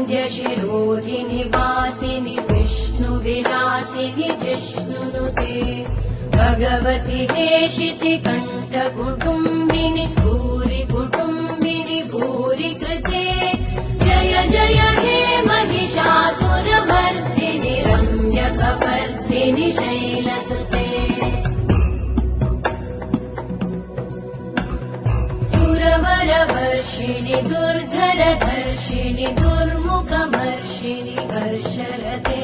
वरविन्द्यशिरोधिनि वासिनि विष्णुविलासिनि जिष्णुनुते भगवति हेशिति कण्ठकुटुम्बिनि भूरि कुटुम्बिनि भूरि कृते जय जय हे महिषासुरमर्दिनि रम्यकपर्दिनि शैलसुते सुरवरवर्षिणि दुर्धरधर्षिणि दुर्म